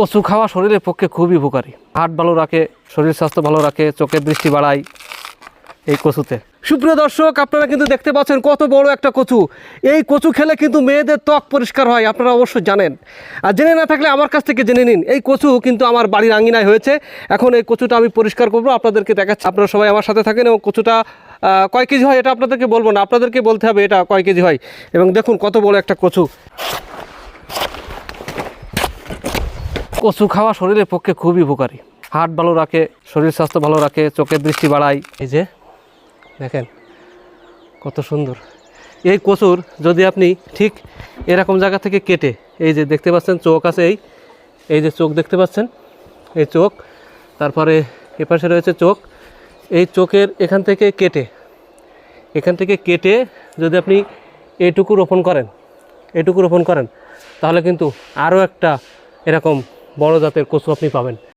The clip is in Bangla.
কচু খাওয়া শরীরের পক্ষে খুবই উপকারী। হার্ট ভালো রাখে, শরীর স্বাস্থ্য ভালো রাখে, চোখের দৃষ্টি বাড়ায় এই কচুতে। সুপ্রিয় দর্শক, আপনারা কিন্তু দেখতে পাচ্ছেন কত বড় একটা কচু। এই কচু খেলে কিন্তু মেয়েদের ত্বক পরিষ্কার হয়, আপনারা অবশ্যই জানেন। আর জেনে না থাকলে আমার কাছ থেকে জেনে নিন। এই কচু কিন্তু আমার বাড়ির আঙিনায় হয়েছে। এখন এই কচুটা আমি পরিষ্কার করবো, আপনাদেরকে দেখাচ্ছি। আপনারা সবাই আমার সাথে থাকেন। এবং কচুটা কয় কেজি হয় এটা আপনাদেরকে বলবো না, আপনাদেরকে বলতে হবে এটা কয় কেজি হয়। এবং দেখুন কত বড় একটা কচু। কচু খাওয়া শরীরের পক্ষে খুবই উপকারী। হার্ট ভালো রাখে, শরীর স্বাস্থ্য ভালো রাখে, চোখের দৃষ্টি বাড়ায়। এই যে দেখেন কত সুন্দর এই কচুর। যদি আপনি ঠিক এরকম জায়গা থেকে কেটে, এই যে দেখতে পাচ্ছেন চোখ আছে, এই যে চোখ দেখতে পাচ্ছেন, এই চোখ, তারপরে এপাশে রয়েছে চোখ, এই চোখের এখান থেকে কেটে যদি আপনি এইটুকু রোপণ করেন তাহলে কিন্তু আরও একটা এরকম বড় জাতের কচু আপনি পাবেন।